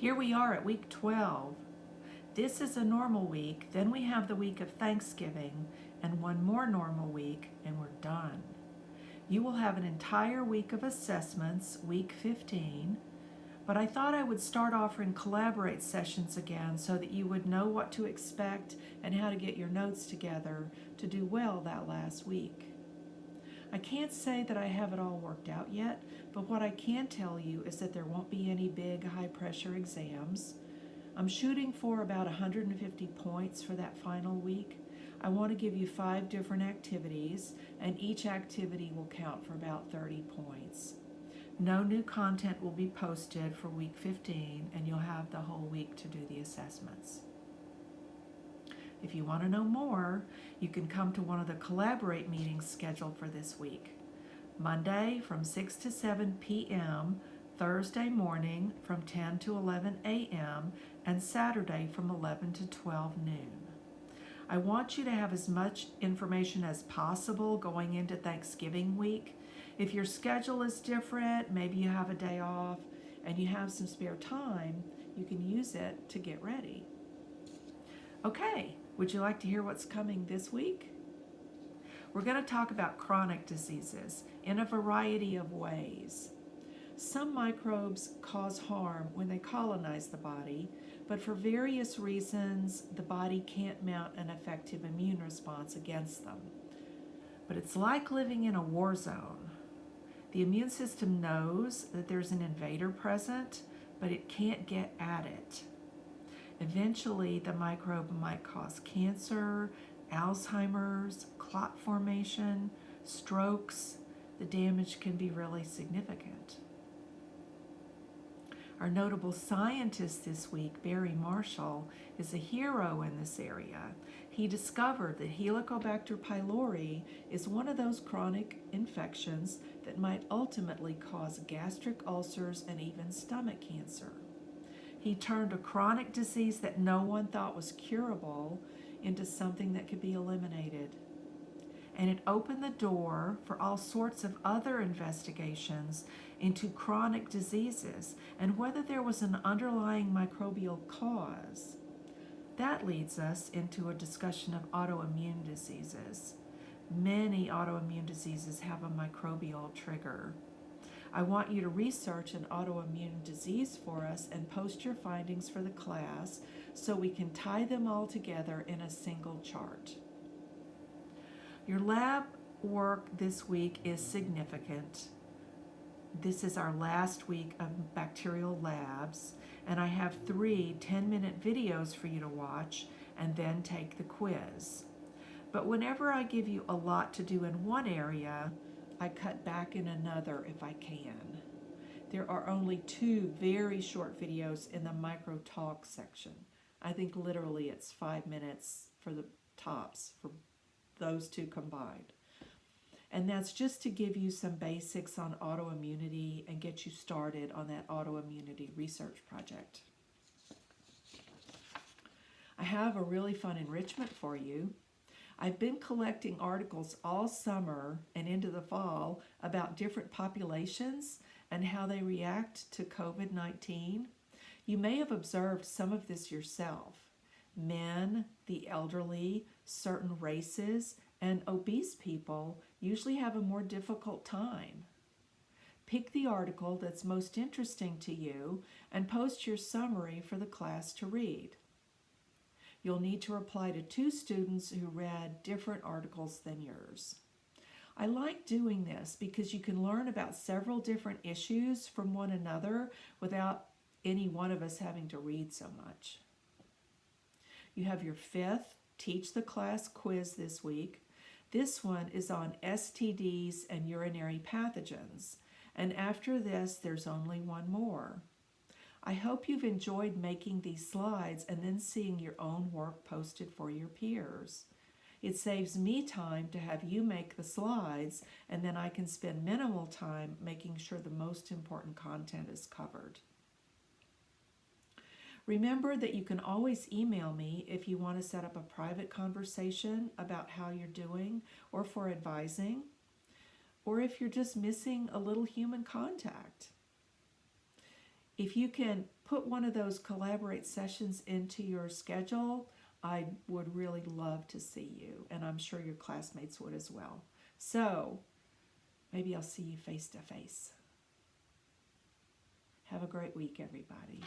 Here we are at week 12. This is a normal week, then we have the week of Thanksgiving and one more normal week, and we're done. You will have an entire week of assessments, week 15, but I thought I would start offering collaborate sessions again so that you would know what to expect and how to get your notes together to do well that last week. I can't say that I have it all worked out yet, but what I can tell you is that there won't be any big high-pressure exams. I'm shooting for about 150 points for that final week. I want to give you 5 different activities, and each activity will count for about 30 points. No new content will be posted for week 15, and you'll have the whole week to do the assessments. If you want to know more, you can come to one of the Collaborate meetings scheduled for this week. Monday from 6 to 7 p.m., Thursday morning from 10 to 11 a.m., and Saturday from 11 to 12 noon. I want you to have as much information as possible going into Thanksgiving week. If your schedule is different, maybe you have a day off, and you have some spare time, you can use it to get ready. Okay, would you like to hear what's coming this week? We're going to talk about chronic diseases in a variety of ways. Some microbes cause harm when they colonize the body, but for various reasons, the body can't mount an effective immune response against them. But it's like living in a war zone. The immune system knows that there's an invader present, but it can't get at it. Eventually, the microbe might cause cancer, Alzheimer's, clot formation, strokes. The damage can be really significant. Our notable scientist this week, Barry Marshall, is a hero in this area. He discovered that Helicobacter pylori is one of those chronic infections that might ultimately cause gastric ulcers and even stomach cancer. He turned a chronic disease that no one thought was curable into something that could be eliminated. And it opened the door for all sorts of other investigations into chronic diseases and whether there was an underlying microbial cause. That leads us into a discussion of autoimmune diseases. Many autoimmune diseases have a microbial trigger. I want you to research an autoimmune disease for us and post your findings for the class so we can tie them all together in a single chart. Your lab work this week is significant. This is our last week of bacterial labs, and I have 3 10-minute videos for you to watch and then take the quiz. But whenever I give you a lot to do in one area, I cut back in another if I can. There are only 2 very short videos in the micro talk section. I think literally it's 5 minutes for the tops for those 2 combined. And that's just to give you some basics on autoimmunity and get you started on that autoimmunity research project. I have a really fun enrichment for you. I've been collecting articles all summer and into the fall about different populations and how they react to COVID-19. You may have observed some of this yourself. Men, the elderly, certain races, and obese people usually have a more difficult time. Pick the article that's most interesting to you and post your summary for the class to read. You'll need to reply to 2 students who read different articles than yours. I like doing this because you can learn about several different issues from one another without any one of us having to read so much. You have your 5th Teach the Class quiz this week. This one is on STDs and urinary pathogens. And after this, there's only one more. I hope you've enjoyed making these slides and then seeing your own work posted for your peers. It saves me time to have you make the slides, and then I can spend minimal time making sure the most important content is covered. Remember that you can always email me if you want to set up a private conversation about how you're doing or for advising, or if you're just missing a little human contact. If you can put one of those collaborate sessions into your schedule, I would really love to see you, and I'm sure your classmates would as well. So maybe I'll see you face to face. Have a great week, everybody.